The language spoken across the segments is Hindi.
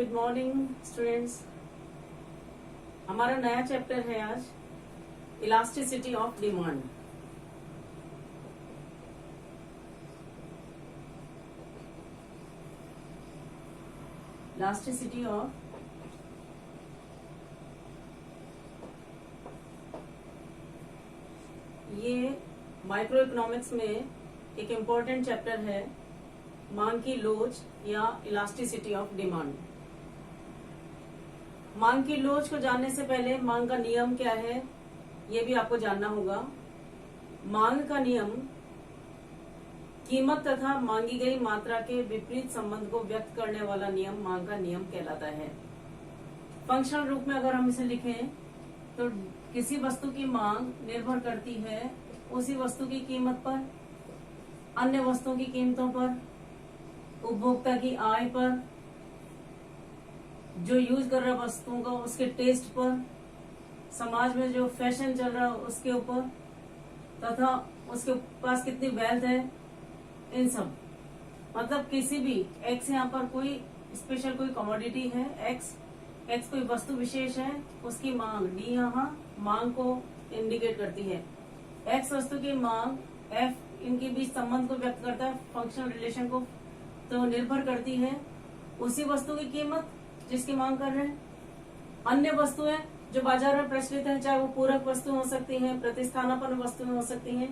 Good morning students. हमारा नया चैप्टर है आज elasticity of demand. Elasticity of ये माइक्रो इकोनॉमिक्स में एक इम्पोर्टेंट चैप्टर है, मांग की लोच या इलास्टिसिटी ऑफ डिमांड। मांग की लोच को जानने से पहले मांग का नियम क्या है ये भी आपको जानना होगा। मांग का नियम कीमत तथा मांगी गई मात्रा के विपरीत संबंध को व्यक्त करने वाला नियम मांग का नियम कहलाता है। फंक्शनल रूप में अगर हम इसे लिखें तो किसी वस्तु की मांग निर्भर करती है उसी वस्तु की कीमत पर, अन्य वस्तुओं की कीमतों पर, उपभोक्ता की आय पर, जो यूज कर रहा वस्तुओं का उसके टेस्ट पर, समाज में जो फैशन चल रहा है उसके ऊपर, तथा उसके पास कितनी वेल्थ है, इन सब। मतलब किसी भी एक्स यहाँ पर कोई स्पेशल कोई कमोडिटी है, एक्स कोई वस्तु विशेष है, उसकी मांग डी यहाँ मांग को इंडिकेट करती है। एक्स वस्तु की मांग एफ इनके बीच संबंध को व्यक्त करता है, फंक्शनल रिलेशन को, तो निर्भर करती है उसी वस्तु की कीमत जिसकी मांग कर रहे हैं। अन्य वस्तुएं जो बाजार में प्रचलित है, चाहे वो पूरक वस्तु हो सकती हैं, प्रतिस्थानापन्न वस्तुएं हो सकती हैं,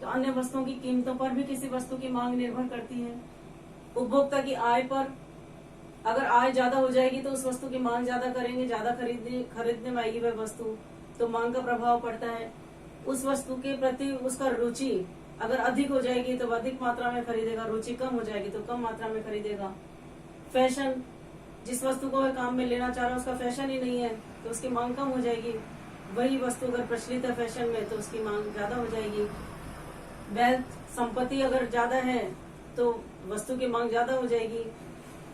तो अन्य वस्तुओं की कीमतों पर भी किसी वस्तु की मांग निर्भर करती है। उपभोक्ता की आय पर, अगर आय ज्यादा हो जाएगी तो उस वस्तु की मांग ज्यादा करेंगे, ज्यादा खरीदने में आएगी वह वस्तु, तो मांग का प्रभाव पड़ता है। उस वस्तु के प्रति उसका रुचि अगर अधिक हो जाएगी तो अधिक मात्रा में खरीदेगा, रुचि कम हो जाएगी तो कम मात्रा में खरीदेगा। फैशन, जिस वस्तु को वह काम में लेना चाह रहा है उसका फैशन ही नहीं है तो उसकी मांग कम हो जाएगी। वही वस्तु अगर प्रचलित है फैशन में तो उसकी मांग ज्यादा हो जाएगी। वेल्थ, संपत्ति अगर ज्यादा है तो वस्तु की मांग ज्यादा हो जाएगी।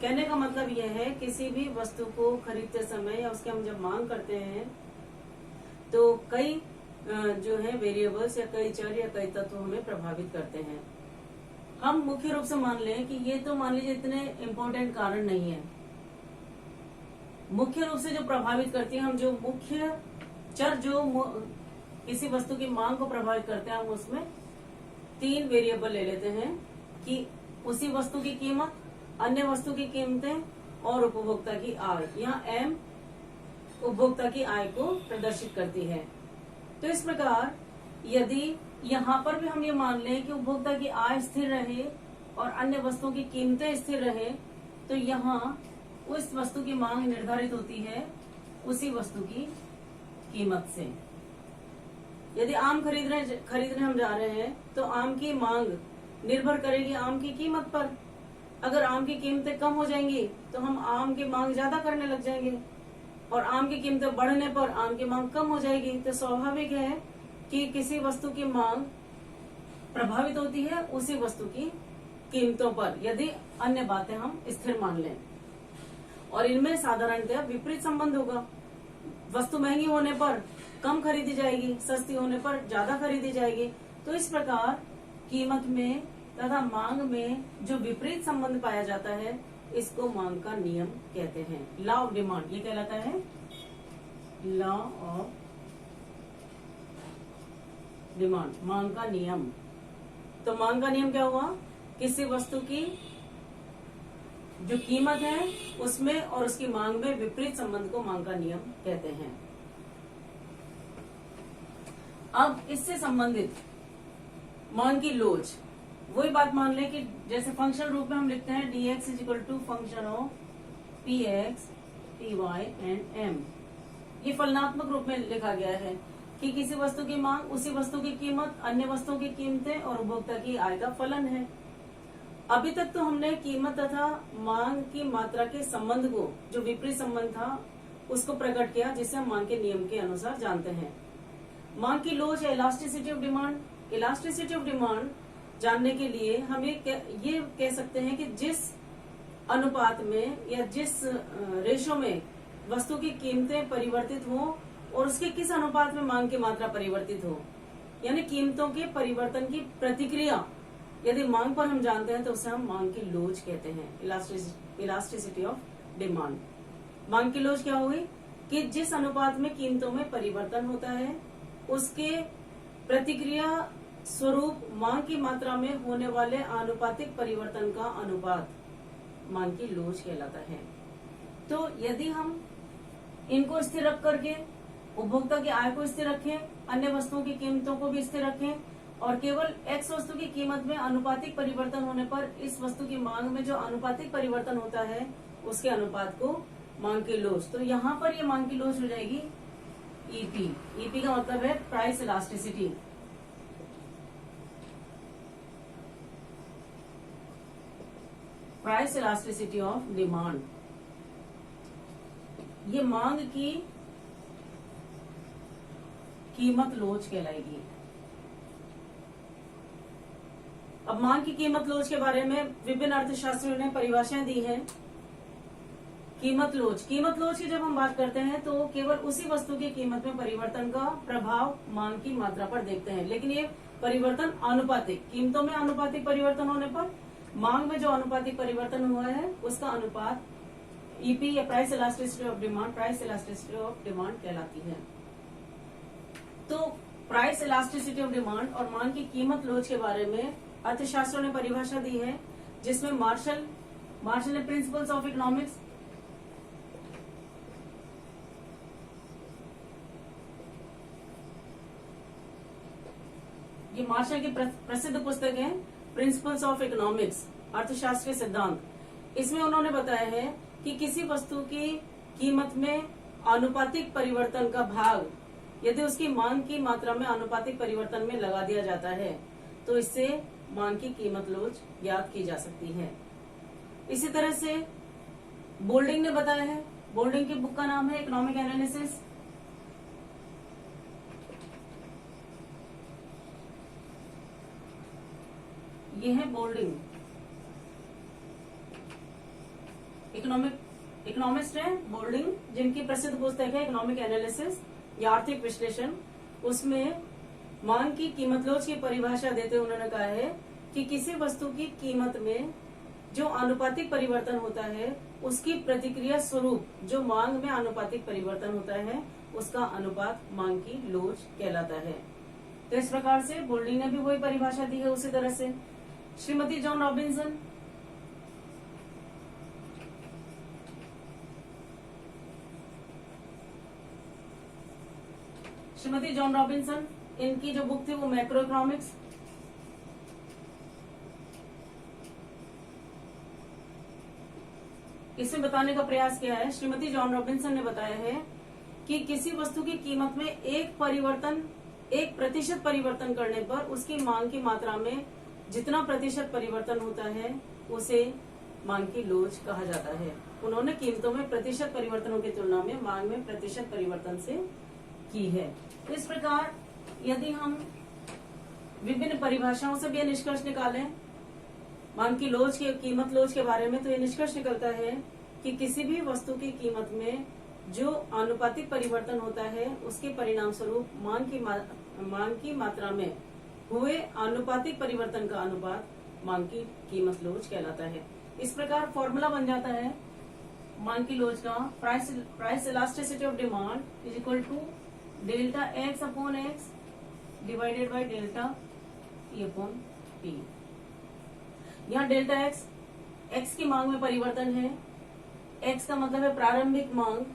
कहने का मतलब यह है किसी भी वस्तु को खरीदते समय या उसकी हम जब मांग करते हैं तो कई जो है वेरिएबल्स या कई चर या कई तत्व हमें प्रभावित करते हैं। हम मुख्य रूप से मान लें कि ये तो मान लीजिए इतने इम्पोर्टेंट कारण नहीं है। मुख्य रूप से जो प्रभावित करती है, हम जो मुख्य चर जो किसी वस्तु की मांग को प्रभावित करते हैं, हम उसमें 3 वेरिएबल ले लेते हैं कि उसी वस्तु की कीमत, अन्य वस्तु की कीमतें और उपभोक्ता की आय। यहाँ एम उपभोक्ता की आय को प्रदर्शित करती है। तो इस प्रकार यदि यहाँ पर भी हम ये मान लें कि उपभोक्ता की आय स्थिर रहे और अन्य वस्तुओं की कीमतें स्थिर रहे, तो यहाँ उस वस्तु की मांग निर्धारित होती है उसी वस्तु की कीमत से। यदि आम खरीदने हम जा रहे हैं तो आम की मांग निर्भर करेगी आम की कीमत पर। अगर आम की कीमतें कम हो जाएंगी तो हम आम की मांग ज्यादा करने लग जाएंगे, और आम की कीमतें बढ़ने पर आम की मांग कम हो जाएगी। तो स्वाभाविक है कि किसी वस्तु की मांग प्रभावित होती है उसी वस्तु की कीमतों पर, यदि अन्य बातें हम स्थिर मान लें। और इनमें साधारणतः विपरीत संबंध होगा। वस्तु महंगी होने पर कम खरीदी जाएगी, सस्ती होने पर ज्यादा खरीदी जाएगी। तो इस प्रकार कीमत में तथा मांग में जो विपरीत संबंध पाया जाता है इसको मांग का नियम कहते हैं। लॉ ऑफ डिमांड ये कहलाता है, लॉ ऑफ डिमांड, मांग का नियम। तो मांग का नियम क्या हुआ? किसी वस्तु की जो कीमत है उसमें और उसकी मांग में विपरीत संबंध को मांग का नियम कहते हैं। अब इससे संबंधित मांग की लोच, वही बात मान लें कि जैसे फंक्शनल रूप में हम लिखते हैं dx is equal to function of px, py and m। ये फलनात्मक रूप में लिखा गया है कि किसी वस्तु की मांग, उसी वस्तु की कीमत, अन्य वस्तुओं की कीमतें और उपभोक्ता की आय का फलन है। अभी तक तो हमने कीमत तथा मांग की मात्रा के संबंध को, जो विपरीत संबंध था, उसको प्रकट किया जिसे हम मांग के नियम के अनुसार जानते हैं। मांग की लोच है elasticity of demand. Elasticity of demand जानने के लिए हम ये कह सकते हैं कि जिस अनुपात में या जिस रेशो में वस्तु की कीमतें परिवर्तित हो और उसके किस अनुपात में मांग की मात्रा परिवर्तित हो, यानी कीमतों के परिवर्तन की प्रतिक्रिया यदि मांग पर हम जानते हैं तो उसे हम मांग की लोच कहते हैं, इलास्टिसिटी ऑफ डिमांड। मांग की लोच क्या हुई कि जिस अनुपात में कीमतों में परिवर्तन होता है उसके प्रतिक्रिया स्वरूप मांग की मात्रा में होने वाले आनुपातिक परिवर्तन का अनुपात मांग की लोच कहलाता है। तो यदि हम इनको स्थिर रख करके उपभोक्ता की आय को स्थिर रखें, अन्य वस्तुओं की कीमतों को भी स्थिर रखें और केवल एक्स वस्तु की कीमत में आनुपातिक परिवर्तन होने पर इस वस्तु की मांग में जो आनुपातिक परिवर्तन होता है उसके अनुपात को मांग की लोच। तो यहाँ पर ये मांग की लोच हो जाएगी ईपी। ईपी का मतलब है price elasticity. Price elasticity of demand, ये मांग की कीमत लोच कहलाएगी। अब मांग की कीमत लोच के बारे में विभिन्न अर्थशास्त्रियों ने परिभाषाएं दी हैं। कीमत लोच की जब हम बात करते हैं तो केवल उसी वस्तु की कीमत में परिवर्तन का प्रभाव मांग की मात्रा पर देखते हैं, लेकिन ये परिवर्तन आनुपातिक, कीमतों में आनुपातिक परिवर्तन होने पर मांग में जो आनुपातिक परिवर्तन हुआ है उसका अनुपात ईपी या price elasticity of demand, price elasticity of demand कहलाती है। तो प्राइस इलास्टिसिटी ऑफ डिमांड और मांग की कीमत लोच के बारे में अर्थशास्त्रों ने परिभाषा दी है, जिसमें मार्शल ने प्रिंसिपल्स ऑफ इकोनॉमिक्स, ये मार्शल की प्रसिद्ध पुस्तक है प्रिंसिपल्स ऑफ इकोनॉमिक्स, अर्थशास्त्र के सिद्धांत। इसमें उन्होंने बताया है कि किसी वस्तु की कीमत में आनुपातिक परिवर्तन का भाग यदि उसकी मांग की मात्रा में आनुपातिक परिवर्तन में लगा दिया जाता है तो इससे मांग की कीमत लोच ज्ञात की जा सकती है। इसी तरह से बोल्डिंग ने बताया है, बोल्डिंग की बुक का नाम है इकोनॉमिक एनालिसिस। ये है बोल्डिंग, इकोनॉमिस्ट है बोल्डिंग, जिनकी प्रसिद्ध पुस्तक है इकोनॉमिक एनालिसिस या आर्थिक विश्लेषण। उसमें मांग की कीमत लोच की परिभाषा देते हुए उन्होंने कहा है कि किसी वस्तु की कीमत में जो आनुपातिक परिवर्तन होता है उसकी प्रतिक्रिया स्वरूप जो मांग में आनुपातिक परिवर्तन होता है उसका अनुपात मांग की लोच कहलाता है। तो इस प्रकार से बोल्डिंग ने भी वही परिभाषा दी है। उसी तरह से श्रीमती जॉन रॉबिन्सन, इनकी जो बुक थी वो मैक्रो इकोनॉमिक्स। इसमें बताने का प्रयास किया है, श्रीमती जॉन रॉबिन्सन ने बताया है कि किसी वस्तु की कीमत में 1% परिवर्तन करने पर उसकी मांग की मात्रा में जितना प्रतिशत परिवर्तन होता है उसे मांग की लोच कहा जाता है। उन्होंने कीमतों में प्रतिशत परिवर्तनों की तुलना में मांग में प्रतिशत परिवर्तन से की है। तो इस प्रकार यदि हम विभिन्न परिभाषाओं से भी निष्कर्ष निकालें मांग की लोच के कीमत लोच के बारे में, तो ये निष्कर्ष निकलता है कि किसी भी वस्तु की कीमत में जो आनुपातिक परिवर्तन होता है उसके परिणाम स्वरूप मांग की मात्रा में हुए आनुपातिक परिवर्तन का अनुपात मांग की कीमत लोच कहलाता है। इस प्रकार फॉर्मूला बन जाता है मांग की लोच का, price elasticity of demand is equal to delta X upon X divided by delta P upon P. यहाँ डेल्टा एक्स की मांग में परिवर्तन है, एक्स का मतलब है प्रारंभिक मांग,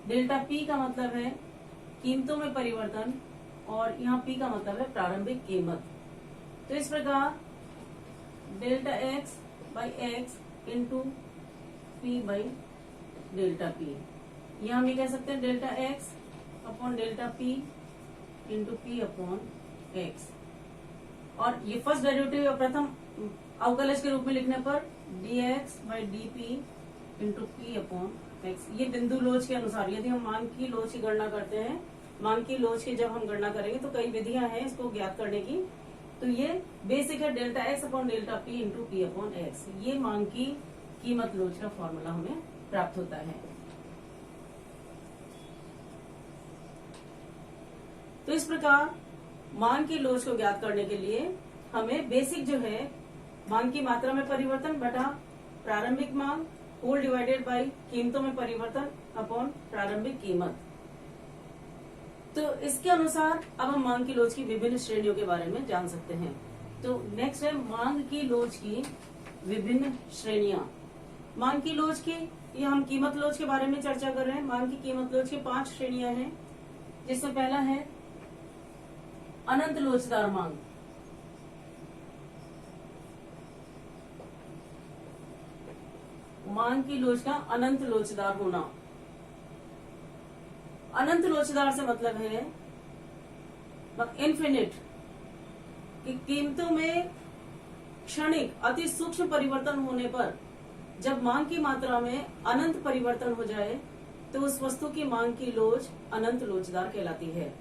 डेल्टा पी का मतलब है कीमतों में परिवर्तन और यहाँ पी का मतलब है प्रारंभिक कीमत। तो इस प्रकार delta x by x into P by delta P, यहाँ हम ये कह सकते हैं delta X upon delta P into P upon x. और ये फर्स्ट डेरिवेटिव या प्रथम अवकलज के रूप में लिखने पर D x by D P into P upon x. ये बिंदु लोच के अनुसार यदि हम मांग की लोच की गणना करते हैं, मांग की लोच की जब हम गणना करेंगे तो कई विधियां हैं इसको ज्ञात करने की। तो ये बेसिक है delta X upon delta P into P upon x. ये मांग की कीमत लोच का फॉर्मूला हमें प्राप्त होता है। तो इस प्रकार मांग की लोच को ज्ञात करने के लिए हमें बेसिक जो है मांग की मात्रा में परिवर्तन बटा प्रारंभिक मांग होल डिवाइडेड बाई कीमतों में परिवर्तन अपॉन प्रारंभिक कीमत। तो इसके अनुसार अब हम मांग की लोच की विभिन्न श्रेणियों के बारे में जान सकते हैं। तो नेक्स्ट है मांग की लोच की विभिन्न श्रेणियां। मांग की लोच की, ये हम कीमत लोच के बारे में चर्चा कर रहे हैं। मांग की कीमत लोच की 5 श्रेणियां हैं, जिसमें पहला है अनंत लोचदार मांग। मांग की लोच का अनंत लोचदार होना। अनंत लोचदार से मतलब है इन्फिनिट, कि कीमतों में क्षणिक अति सूक्ष्म परिवर्तन होने पर जब मांग की मात्रा में अनंत परिवर्तन हो जाए तो उस वस्तु की मांग की लोच अनंत लोचदार कहलाती है।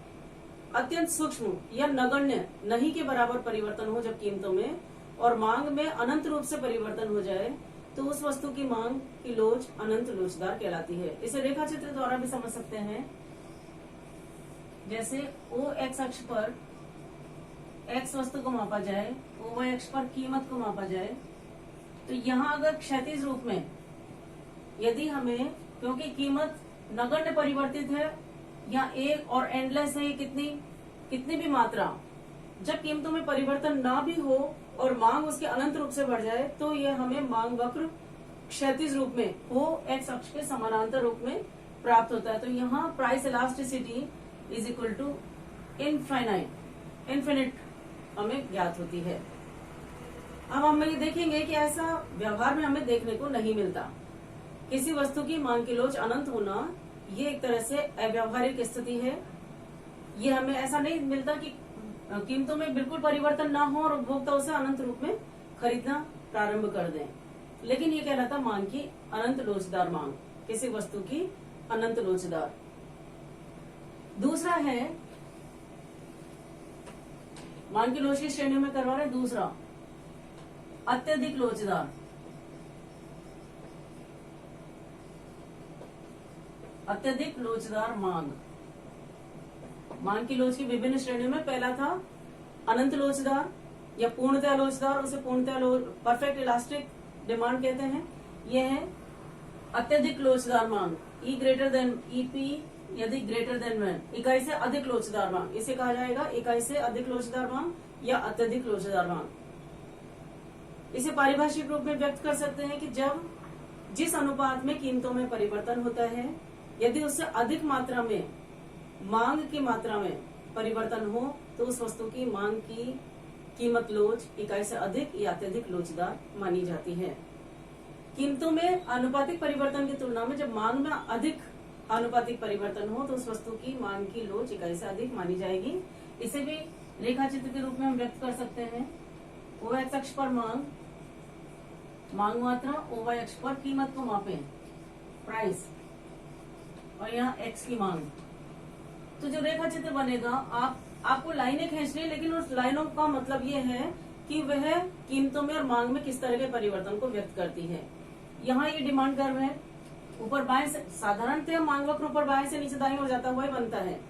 अत्यंत सूक्ष्म या नगण्य नहीं के बराबर परिवर्तन हो जब कीमतों में, और मांग में अनंत रूप से परिवर्तन हो जाए तो उस वस्तु की मांग की लोच अनंत लोचदार कहलाती है। इसे रेखा चित्र द्वारा भी समझ सकते हैं। जैसे ओ एक्स अक्ष पर एक्स वस्तु को मापा जाए, ओ वाई अक्ष पर कीमत को मापा जाए, तो यहाँ अगर क्षैतिज रूप में यदि हमें, क्योंकि कीमत नगण्य परिवर्तित है या एक और एंडलेस है, कितनी भी मात्रा, जब कीमतों में परिवर्तन ना भी हो और मांग उसके अनंत रूप से बढ़ जाए तो यह हमें मांग वक्र क्षैतिज रूप में ओ एक्स अक्ष के समानांतर रूप में प्राप्त होता है। तो यहाँ price elasticity is equal to infinite हमें ज्ञात होती है। अब हम ये देखेंगे कि ऐसा व्यवहार में हमें देखने को नहीं मिलता। किसी वस्तु की मांग की लोच अनंत होना ये एक तरह से अव्यवहारिक स्थिति है। ये हमें ऐसा नहीं मिलता कि कीमतों में बिल्कुल परिवर्तन ना हो और उपभोक्ता उसे अनंत रूप में खरीदना प्रारंभ कर दें, लेकिन ये कहलाता मांग की अनंत लोचदार मांग, किसी वस्तु की अनंत लोचदार। दूसरा है मांग की लोच की श्रेणियों में करवा रहे दूसरा अत्यधिक लोचदार। अत्यधिक लोचदार मांग। मांग की लोच की विभिन्न श्रेणियों में पहला था अनंत लोचदार या पूर्णतया लोचदार, उसे पूर्णतया परफेक्ट इलास्टिक डिमांड कहते हैं। यह है अत्यधिक लोचदार मांग, ई ग्रेटर देन ईपी यदि ग्रेटर देन 1, इकाई से अधिक लोचदार मांग, इसे कहा जाएगा इकाई से अधिक लोचदार मांग या अत्यधिक लोचदार मांग। इसे पारिभाषिक रूप में व्यक्त कर सकते हैं कि जब जिस अनुपात में कीमतों में परिवर्तन होता है, यदि उससे अधिक मात्रा में मांग की मात्रा में परिवर्तन हो तो उस वस्तु की मांग की कीमत लोच इकाई से अधिक या अत्यधिक लोचदार मानी जाती है। कीमतों में अनुपातिक परिवर्तन की तुलना में जब मांग में अधिक अनुपातिक परिवर्तन हो तो उस वस्तु की मांग की लोच इकाई से अधिक मानी जाएगी। इसे भी रेखा चित्र के रूप में हम व्यक्त कर सकते हैं। ओ एक्स अक्ष पर मांग मात्रा, ओ वाई अक्ष पर कीमत को मापें, प्राइस, और यहाँ एक्स की मांग। तो जो रेखा चित्र बनेगा, आपको लाइनें खींचनी है, लेकिन उस लाइनों का मतलब ये है कि वह कीमतों में और मांग में किस तरह के परिवर्तन को व्यक्त करती है। यहाँ ये डिमांड कर्व है, ऊपर बाएं से साधारणतः मांग वक्र ऊपर बाएं से नीचे दाईं ओर जाता हुआ बनता है,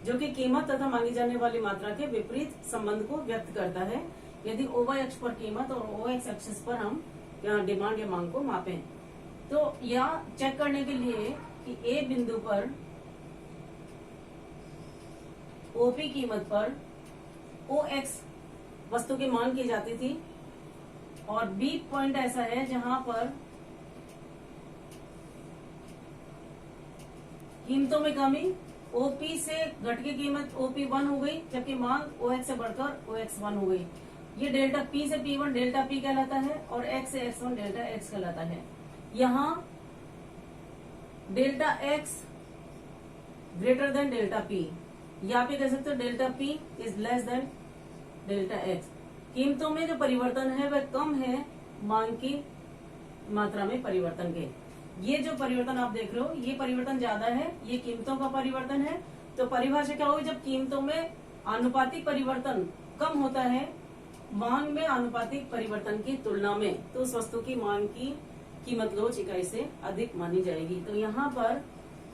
जो कि कीमत तथा मांगी जाने वाली मात्रा के विपरीत संबंध को व्यक्त करता है। यदि ओ वाई अक्ष पर कीमत और ओ एक्स एक्सिस पर हम यहाँ डिमांड या मांग को मापें, तो यहाँ चेक करने के लिए कि ए बिंदु पर ओपी कीमत पर ओ एक्स वस्तु की मांग की जाती थी, और बी पॉइंट ऐसा है जहां पर कीमतों में कमी, ओपी से घट के कीमत ओपी 1 हो गई, जबकि मांग ओ एक्स से बढ़कर ओ एक्स 1 हो गई। ये डेल्टा पी से P1 डेल्टा पी कहलाता है और एक्स से X1 डेल्टा एक्स कहलाता है। यहाँ delta x greater than delta P, या पे कह सकते हो delta P is less than delta x. कीमतों में जो परिवर्तन है वह कम है मांग की मात्रा में परिवर्तन के। ये जो परिवर्तन आप देख रहे हो, ये परिवर्तन ज्यादा है, ये कीमतों का परिवर्तन है। तो परिभाषा क्या होगी, जब कीमतों में आनुपातिक परिवर्तन कम होता है मांग में आनुपातिक परिवर्तन की तुलना में, तो उस वस्तु की मांग की कीमत लोच इकाई से अधिक मानी जाएगी। तो यहाँ पर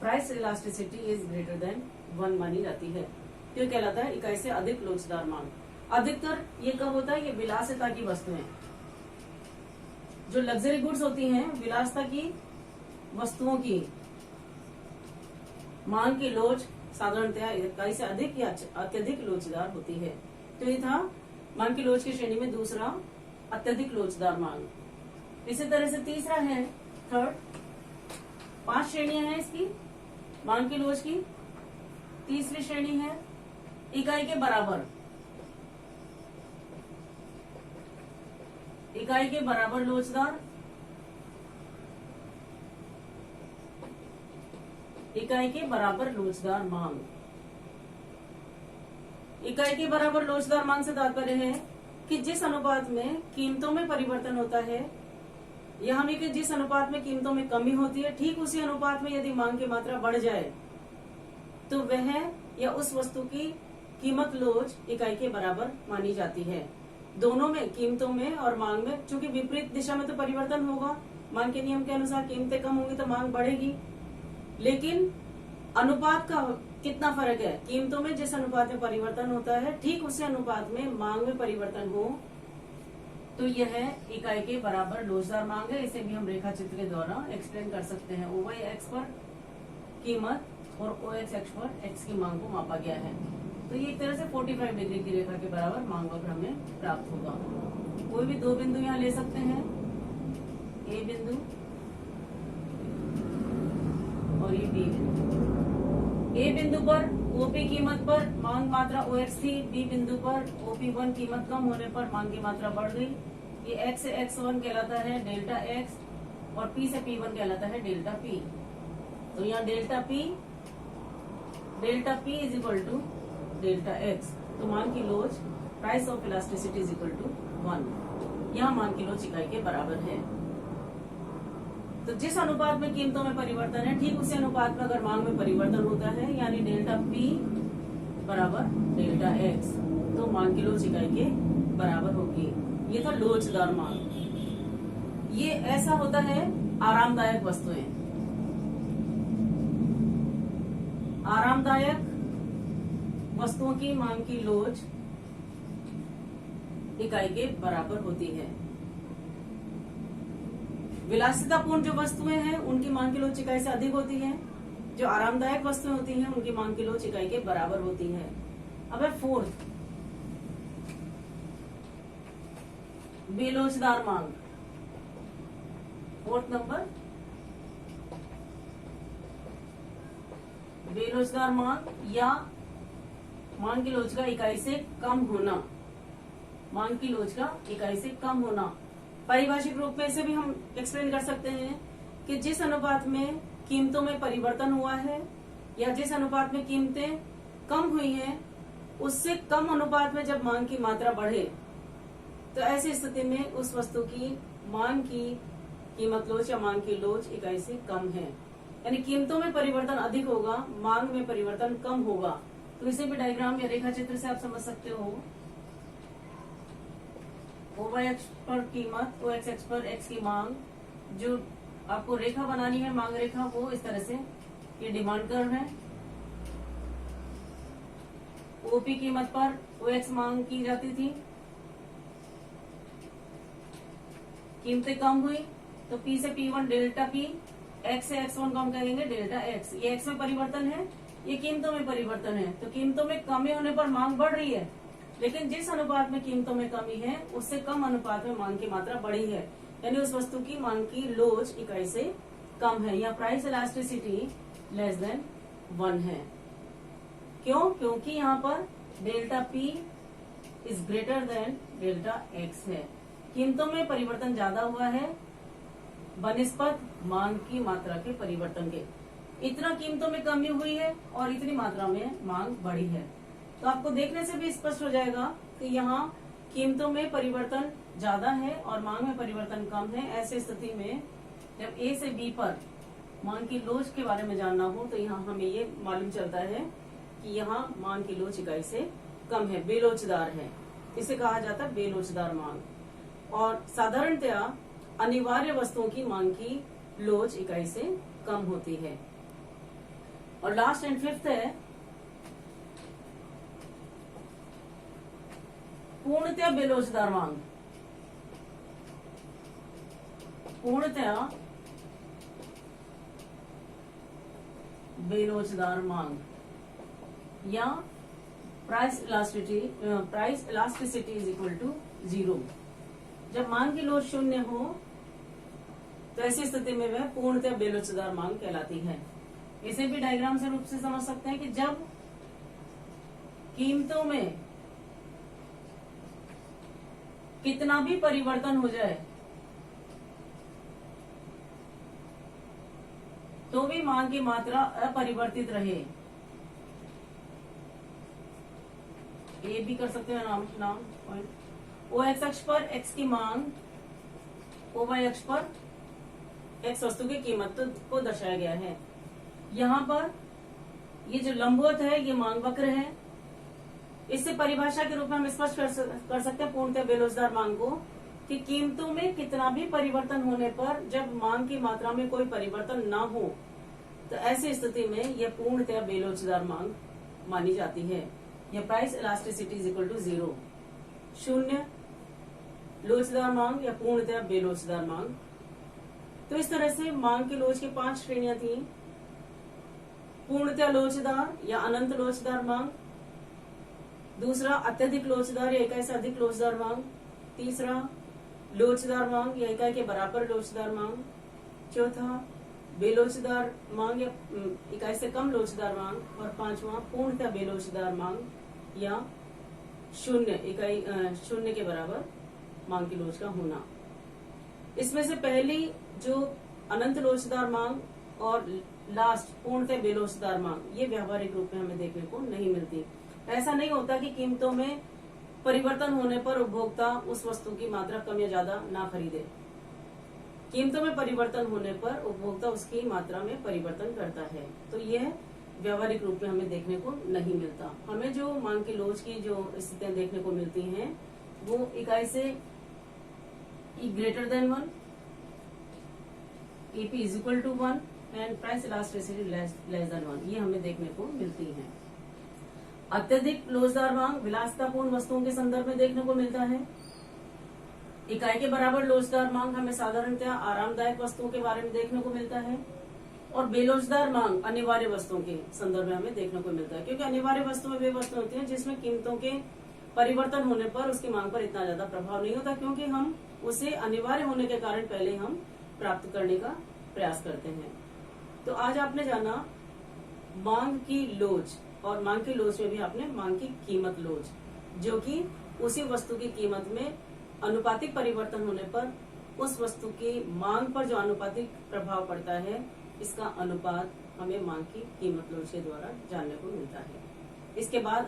price elasticity is greater than 1 मानी जाती है। तो ये कहलाता है इकाई से अधिक लोचदार मांग। अधिकतर ये कब होता है, ये विलासिता की वस्तुएं, जो लग्जरी गुड्स होती हैं, विलासिता की वस्तुओं की मांग की लोच साधारणतया इकाई से अधिक या अत्यधिक लोचदार होती है। तो ये था मांग की लोच की श्रेणी में दूसरा, अत्यधिक लोचदार मांग। इसी तरह से तीसरा है थर्ड, 5 श्रेणियां हैं इसकी मांग की लोच की। तीसरी श्रेणी है इकाई के बराबर, इकाई के बराबर लोचदार, इकाई के बराबर लोचदार मांग। इकाई के बराबर लोचदार मांग से तात्पर्य है कि जिस अनुपात में कीमतों में परिवर्तन होता है, या हमें कि जिस अनुपात में कीमतों में कमी होती है, ठीक उसी अनुपात में यदि मांग की मात्रा बढ़ जाए तो वह या उस वस्तु की कीमत लोच इकाई के बराबर मानी जाती है। दोनों में, कीमतों में और मांग में, चूंकि विपरीत दिशा में तो परिवर्तन होगा, मांग के नियम के अनुसार कीमतें कम होंगी तो मांग बढ़ेगी, लेकिन अनुपात का कितना फर्क है, कीमतों में जिस अनुपात में परिवर्तन होता है ठीक उसी अनुपात में मांग में परिवर्तन हो तो यह इकाई के बराबर लोचदार मांग है। इसे भी हम रेखा चित्र के द्वारा एक्सप्लेन कर सकते हैं। OY एक्स पर कीमत और OX एक्स पर एक्स की मांग को मापा गया है, तो ये एक तरह से 45 डिग्री की रेखा के बराबर मांग वक्र हमें प्राप्त होगा। कोई भी 2 बिंदु यहाँ ले सकते हैं, ए बिंदु और ये बी बिंदु। ए बिंदु पर OP कीमत पर मांग मात्रा OX थी, बी बिंदु पर OP1 कीमत कम होने पर मांग की मात्रा बढ़ गई। ये X से X1 कहलाता है डेल्टा X और P से P1 कहलाता है डेल्टा P। तो यहाँ delta P is equal to delta X। तो मांग की लोच price of elasticity is equal to 1। यहाँ मांग की लोच इकाई के बराबर है। तो जिस अनुपात में कीमतों में परिवर्तन है ठीक उसी अनुपात में अगर मांग में परिवर्तन होता है, यानी डेल्टा P बराबर डेल्टा X, तो मांग की लोच इकाई के बराबर होगी। ये था लोचदार मांग। ये ऐसा होता है आरामदायक वस्तुएं। आरामदायक वस्तुओं की मांग की लोच इकाई के बराबर होती है। विलासितापूर्ण जो वस्तुएं हैं उनकी मांग की लोच इकाई से अधिक होती है। जो आरामदायक वस्तुएं होती हैं उनकी मांग की लोच इकाई के बराबर होती है। अब है फोर्थ, बेलोचदार मांग। फोर्थ नंबर, बेलोचदार मांग या मांग की लोच का इकाई से कम होना। मांग की लोच का इकाई से कम होना पारिभाषिक रूप में इसे भी हम एक्सप्लेन कर सकते हैं कि जिस अनुपात में कीमतों में परिवर्तन हुआ है या जिस अनुपात में कीमतें कम हुई हैं उससे कम अनुपात में जब मांग की मात्रा बढ़े तो ऐसी स्थिति में उस वस्तु की मांग की कीमत लोच या मांग की लोच इकाई से कम है। यानी कीमतों में परिवर्तन अधिक होगा, मांग में परिवर्तन कम होगा। तो इसे भी डायग्राम या रेखा चित्र से आप समझ सकते हो। OY एक्स पर कीमत, OX एक्स पर एक्स की मांग, जो आपको रेखा बनानी है मांग रेखा, वो इस तरह से ये डिमांड कर्व है। OP कीमत पर OX मांग की जाती थी, कीमतें कम हुई तो P से P1 डेल्टा P, X से X1 को हम कहेंगे डेल्टा X। ये X में परिवर्तन है, ये कीमतों में परिवर्तन है। तो कीमतों में कमी होने पर मांग बढ़ रही है, लेकिन जिस अनुपात में कीमतों में कमी है उससे कम अनुपात में मांग की मात्रा बढ़ी है, यानी उस वस्तु की मांग की लोच इकाई से कम है। या प्राइस इलास्टिसिटी लेस देन 1 है। क्यों? क्योंकि यहाँ पर delta P is greater than delta X है। कीमतों में परिवर्तन ज्यादा हुआ है बनिस्पत मांग की मात्रा के परिवर्तन के। इतना कीमतों में कमी हुई है और इतनी मात्रा में मांग बढ़ी है। तो आपको देखने से भी स्पष्ट हो जाएगा कि यहाँ कीमतों में परिवर्तन ज्यादा है और मांग में परिवर्तन कम है। ऐसी स्थिति में जब A से B पर मांग की लोच के बारे में जानना हो तो यहाँ हमें ये मालूम चलता है कि यहाँ मांग की लोच इकाई से कम है, बेलोचदार है। इसे कहा जाता है बेलोचदार मांग। और साधारणतया अनिवार्य वस्तुओं की मांग की लोच इकाई से कम होती है। और लास्ट एंड फिफ्थ है पूर्णतया बेलोचदार मांग। पूर्णतया बेलोचदार मांग, या price elasticity is equal to 0। जब मांग की लोच शून्य हो तो ऐसी स्थिति में वह पूर्णतः बेलोचदार मांग कहलाती है। इसे भी डायग्राम से रूप से समझ सकते हैं कि जब कीमतों में कितना भी परिवर्तन हो जाए तो भी मांग की मात्रा अपरिवर्तित रहे। ये भी कर सकते हैं नाम पॉइंट। ओ एक्स अक्ष पर एक्स की मांग, ओ वाई अक्ष पर एक्स वस्तु की कीमत को दर्शाया गया है। यहाँ पर ये जो लंबवत है ये मांग वक्र है। इससे परिभाषा के रूप में हम स्पष्ट कर सकते हैं पूर्णतः बेलोचदार मांग को कि कीमतों में कितना भी परिवर्तन होने पर जब मांग की मात्रा में कोई परिवर्तन ना हो तो ऐसी स्थिति में यह पूर्णतः बेलोचदार मांग मानी जाती है। यह price elasticity is equal to 0, शून्य लोचदार मांग या पूर्णतः बेलोचदार मांग। तो इस तरह से मांग की लोच की 5 श्रेणियां थी। पूर्णतः लोचदार या अनंत लोचदार मांग, दूसरा अत्यधिक लोचदार या इकाई से अधिक लोचदार मांग, तीसरा लोचदार मांग या इकाई के बराबर लोचदार मांग, चौथा बेलोचदार मांग या इकाई से कम लोचदार मांग, और पांचवा पूर्णतः बेलोचदार मांग या शून्य के बराबर मांग की लोच का होना। इसमें से पहली जो अनंत लोचदार मांग और लास्ट पूर्णतः बेलोचदार मांग ये व्यावहारिक रूप में हमें देखने को नहीं मिलती। ऐसा नहीं होता कि कीमतों में परिवर्तन होने पर उपभोक्ता उस वस्तु की मात्रा कम या ज्यादा ना खरीदे। कीमतों में परिवर्तन होने पर उपभोक्ता उसकी मात्रा में परिवर्तन करता है। तो यह व्यावहारिक रूप में हमें देखने को नहीं मिलता। हमें जो मांग की लोच की जो स्थितियां देखने को मिलती हैं वो इकाई से greater than 1, EP is equal to 1 and price elasticity less than 1 ये हमें देखने को मिलती है। अत्यधिक लोचदार मांग विलासितापूर्ण वस्तुओं के संदर्भ में देखने को मिलता है। इकाई के बराबर लोचदार मांग हमें साधारणतः आरामदायक वस्तुओं के बारे में देखने को मिलता है, और बेलोचदार मांग अनिवार्य वस्तुओं के संदर्भ में हमें देखने को मिलता है। क्योंकि अनिवार्य वस्तुएं वे वस्तुएं होती हैं जिसमें कीमतों के परिवर्तन होने पर उसकी मांग पर इतना ज्यादा प्रभाव नहीं होता, क्योंकि हम उसे अनिवार्य होने के कारण पहले हम प्राप्त करने का प्रयास करते हैं। तो आज आपने जाना मांग की लोच, और मांग की लोच में भी आपने मांग की कीमत लोच, जो कि उसी वस्तु की कीमत में अनुपातिक परिवर्तन होने पर उस वस्तु की मांग पर जो अनुपातिक प्रभाव पड़ता है इसका अनुपात हमें मांग की कीमत लोच के द्वारा जानने को मिलता है। इसके बाद